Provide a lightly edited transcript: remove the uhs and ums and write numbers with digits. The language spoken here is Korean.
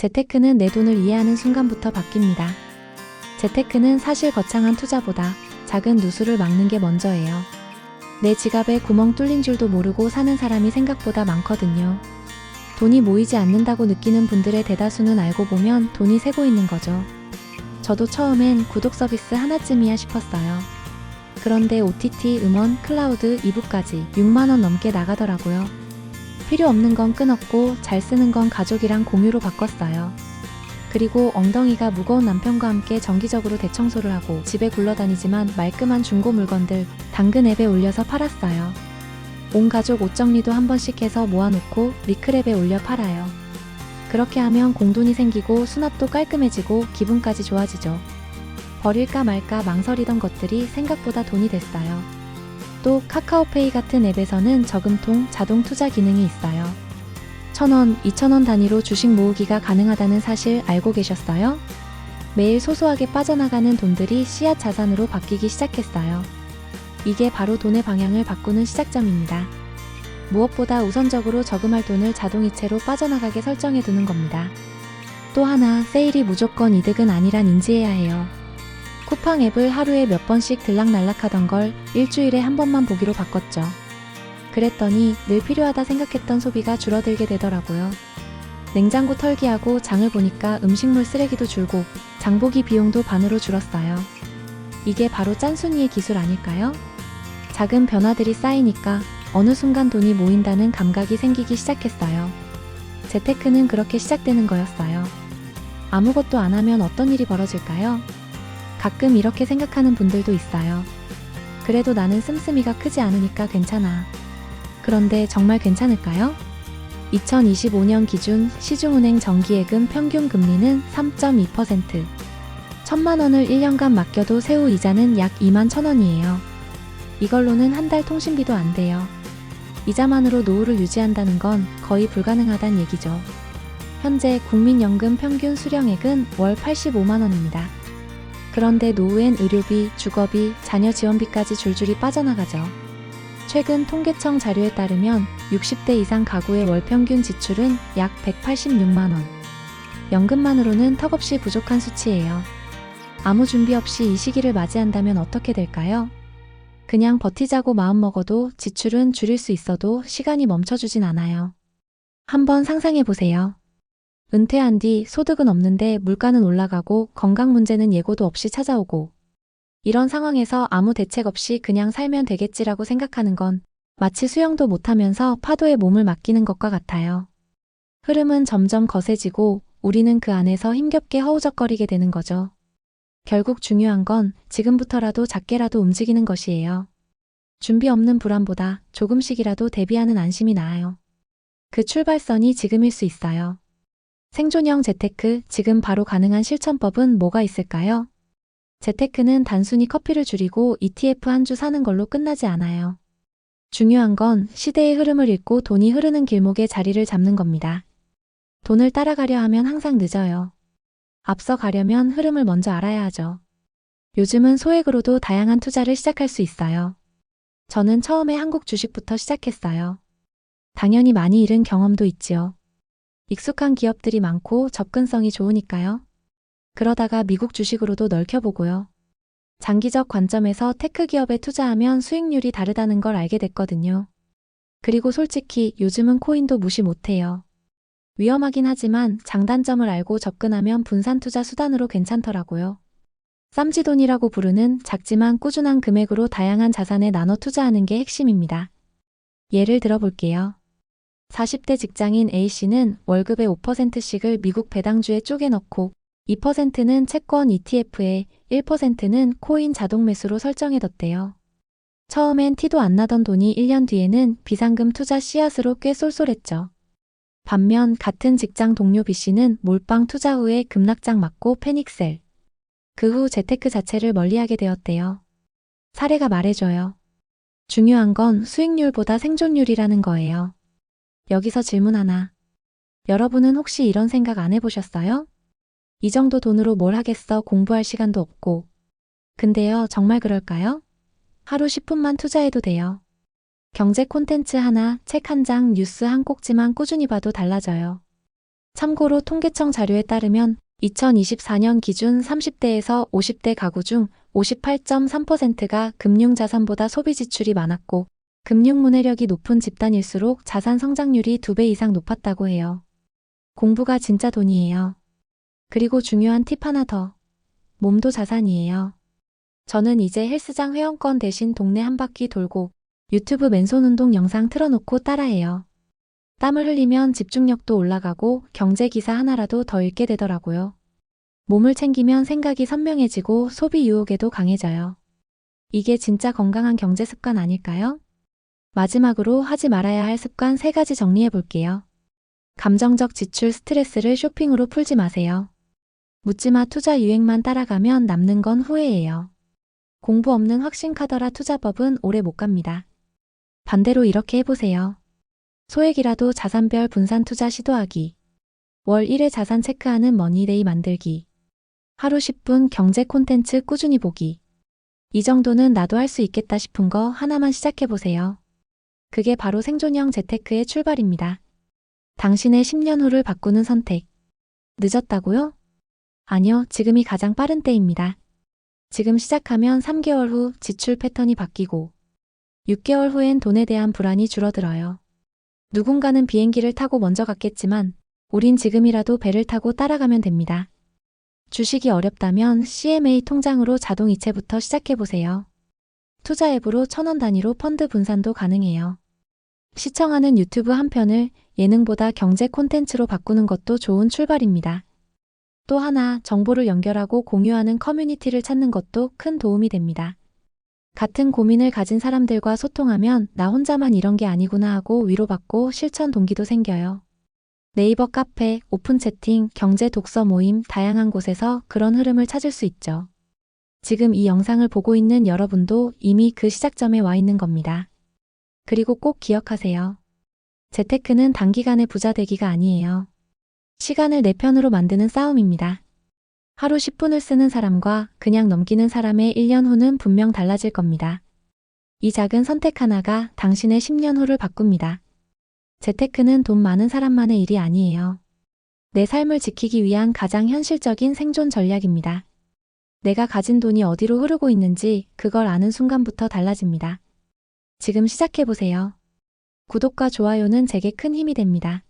재테크는 내 돈을 이해하는 순간부터 바뀝니다. 재테크는 사실 거창한 투자보다 작은 누수를 막는 게 먼저예요. 내 지갑에 구멍 뚫린 줄도 모르고 사는 사람이 생각보다 많거든요. 돈이 모이지 않는다고 느끼는 분들의 대다수는 알고 보면 돈이 새고 있는 거죠. 저도 처음엔 구독 서비스 하나쯤이야 싶었어요. 그런데 OTT, 음원, 클라우드, 이북까지 6만원 넘게 나가더라고요. 필요 없는 건 끊었고 잘 쓰는 건 가족이랑 공유로 바꿨어요. 그리고 엉덩이가 무거운 남편과 함께 정기적으로 대청소를 하고 집에 굴러다니지만 말끔한 중고 물건들 당근 앱에 올려서 팔았어요. 온 가족 옷 정리도 한 번씩 해서 모아놓고 리클앱에 올려 팔아요. 그렇게 하면 공돈이 생기고 수납도 깔끔해지고 기분까지 좋아지죠. 버릴까 말까 망설이던 것들이 생각보다 돈이 됐어요. 또 카카오페이 같은 앱에서는 저금통, 자동 투자 기능이 있어요. 1,000원, 2,000원 단위로 주식 모으기가 가능하다는 사실 알고 계셨어요? 매일 소소하게 빠져나가는 돈들이 씨앗 자산으로 바뀌기 시작했어요. 이게 바로 돈의 방향을 바꾸는 시작점입니다. 무엇보다 우선적으로 저금할 돈을 자동이체로 빠져나가게 설정해 두는 겁니다. 또 하나, 세일이 무조건 이득은 아니란 인지해야 해요. 쿠팡 앱을 하루에 몇 번씩 들락날락하던 걸 일주일에 한 번만 보기로 바꿨죠. 그랬더니 늘 필요하다 생각했던 소비가 줄어들게 되더라고요. 냉장고 털기하고 장을 보니까 음식물 쓰레기도 줄고 장보기 비용도 반으로 줄었어요. 이게 바로 짠순이의 기술 아닐까요? 작은 변화들이 쌓이니까 어느 순간 돈이 모인다는 감각이 생기기 시작했어요. 재테크는 그렇게 시작되는 거였어요. 아무것도 안 하면 어떤 일이 벌어질까요? 가끔 이렇게 생각하는 분들도 있어요. 그래도 나는 씀씀이가 크지 않으니까 괜찮아. 그런데 정말 괜찮을까요? 2025년 기준 시중은행 정기예금 평균 금리는 3.2%. 1,000만 원을 1년간 맡겨도 세후 이자는 약 2만 1,000원이에요. 이걸로는 한 달 통신비도 안 돼요. 이자만으로 노후를 유지한다는 건 거의 불가능하단 얘기죠. 현재 국민연금 평균 수령액은 월 85만 원입니다. 그런데 노후엔 의료비, 주거비, 자녀 지원비까지 줄줄이 빠져나가죠. 최근 통계청 자료에 따르면 60대 이상 가구의 월 평균 지출은 약 186만 원. 연금만으로는 턱없이 부족한 수치예요. 아무 준비 없이 이 시기를 맞이한다면 어떻게 될까요? 그냥 버티자고 마음먹어도 지출은 줄일 수 있어도 시간이 멈춰주진 않아요. 한번 상상해보세요. 은퇴한 뒤 소득은 없는데 물가는 올라가고 건강 문제는 예고도 없이 찾아오고 이런 상황에서 아무 대책 없이 그냥 살면 되겠지라고 생각하는 건 마치 수영도 못하면서 파도에 몸을 맡기는 것과 같아요. 흐름은 점점 거세지고 우리는 그 안에서 힘겹게 허우적거리게 되는 거죠. 결국 중요한 건 지금부터라도 작게라도 움직이는 것이에요. 준비 없는 불안보다 조금씩이라도 대비하는 안심이 나아요. 그 출발선이 지금일 수 있어요. 생존형 재테크, 지금 바로 가능한 실천법은 뭐가 있을까요? 재테크는 단순히 커피를 줄이고 ETF 한 주 사는 걸로 끝나지 않아요. 중요한 건 시대의 흐름을 읽고 돈이 흐르는 길목에 자리를 잡는 겁니다. 돈을 따라가려 하면 항상 늦어요. 앞서 가려면 흐름을 먼저 알아야 하죠. 요즘은 소액으로도 다양한 투자를 시작할 수 있어요. 저는 처음에 한국 주식부터 시작했어요. 당연히 많이 잃은 경험도 있지요. 익숙한 기업들이 많고 접근성이 좋으니까요. 그러다가 미국 주식으로도 넓혀보고요. 장기적 관점에서 테크 기업에 투자하면 수익률이 다르다는 걸 알게 됐거든요. 그리고 솔직히 요즘은 코인도 무시 못해요. 위험하긴 하지만 장단점을 알고 접근하면 분산 투자 수단으로 괜찮더라고요. 쌈지돈이라고 부르는 작지만 꾸준한 금액으로 다양한 자산에 나눠 투자하는 게 핵심입니다. 예를 들어볼게요. 40대 직장인 A씨는 월급의 5%씩을 미국 배당주에 쪼개 넣고 2%는 채권 ETF에 1%는 코인 자동 매수로 설정해뒀대요. 처음엔 티도 안 나던 돈이 1년 뒤에는 비상금 투자 씨앗으로 꽤 쏠쏠했죠. 반면 같은 직장 동료 B씨는 몰빵 투자 후에 급락장 맞고 패닉셀. 그 후 재테크 자체를 멀리하게 되었대요. 사례가 말해줘요. 중요한 건 수익률보다 생존율이라는 거예요. 여기서 질문 하나. 여러분은 혹시 이런 생각 안 해보셨어요? 이 정도 돈으로 뭘 하겠어, 공부할 시간도 없고. 근데요, 정말 그럴까요? 하루 10분만 투자해도 돼요. 경제 콘텐츠 하나, 책 한 장, 뉴스 한 꼭지만 꾸준히 봐도 달라져요. 참고로 통계청 자료에 따르면 2024년 기준 30대에서 50대 가구 중 58.3%가 금융자산보다 소비 지출이 많았고 금융 문해력이 높은 집단일수록 자산 성장률이 2배 이상 높았다고 해요. 공부가 진짜 돈이에요. 그리고 중요한 팁 하나 더. 몸도 자산이에요. 저는 이제 헬스장 회원권 대신 동네 한 바퀴 돌고 유튜브 맨손 운동 영상 틀어놓고 따라해요. 땀을 흘리면 집중력도 올라가고 경제 기사 하나라도 더 읽게 되더라고요. 몸을 챙기면 생각이 선명해지고 소비 유혹에도 강해져요. 이게 진짜 건강한 경제 습관 아닐까요? 마지막으로 하지 말아야 할 습관 3가지 정리해 볼게요. 감정적 지출 스트레스를 쇼핑으로 풀지 마세요. 묻지마 투자 유행만 따라가면 남는 건 후회예요. 공부 없는 확신카더라 투자법은 오래 못 갑니다. 반대로 이렇게 해보세요. 소액이라도 자산별 분산 투자 시도하기. 월 1회 자산 체크하는 머니데이 만들기. 하루 10분 경제 콘텐츠 꾸준히 보기. 이 정도는 나도 할 수 있겠다 싶은 거 하나만 시작해보세요. 그게 바로 생존형 재테크의 출발입니다. 당신의 10년 후를 바꾸는 선택. 늦었다고요? 아니요, 지금이 가장 빠른 때입니다. 지금 시작하면 3개월 후 지출 패턴이 바뀌고 6개월 후엔 돈에 대한 불안이 줄어들어요. 누군가는 비행기를 타고 먼저 갔겠지만 우린 지금이라도 배를 타고 따라가면 됩니다. 주식이 어렵다면 CMA 통장으로 자동 이체부터 시작해보세요. 투자 앱으로 1,000원 단위로 펀드 분산도 가능해요. 시청하는 유튜브 한 편을 예능보다 경제 콘텐츠로 바꾸는 것도 좋은 출발입니다. 또 하나, 정보를 연결하고 공유하는 커뮤니티를 찾는 것도 큰 도움이 됩니다. 같은 고민을 가진 사람들과 소통하면 나 혼자만 이런 게 아니구나 하고 위로받고 실천 동기도 생겨요. 네이버 카페, 오픈 채팅, 경제 독서 모임, 다양한 곳에서 그런 흐름을 찾을 수 있죠. 지금 이 영상을 보고 있는 여러분도 이미 그 시작점에 와 있는 겁니다. 그리고 꼭 기억하세요. 재테크는 단기간에 부자 되기가 아니에요. 시간을 내 편으로 만드는 싸움입니다. 하루 10분을 쓰는 사람과 그냥 넘기는 사람의 1년 후는 분명 달라질 겁니다. 이 작은 선택 하나가 당신의 10년 후를 바꿉니다. 재테크는 돈 많은 사람만의 일이 아니에요. 내 삶을 지키기 위한 가장 현실적인 생존 전략입니다. 내가 가진 돈이 어디로 흐르고 있는지 그걸 아는 순간부터 달라집니다. 지금 시작해보세요. 구독과 좋아요는 제게 큰 힘이 됩니다.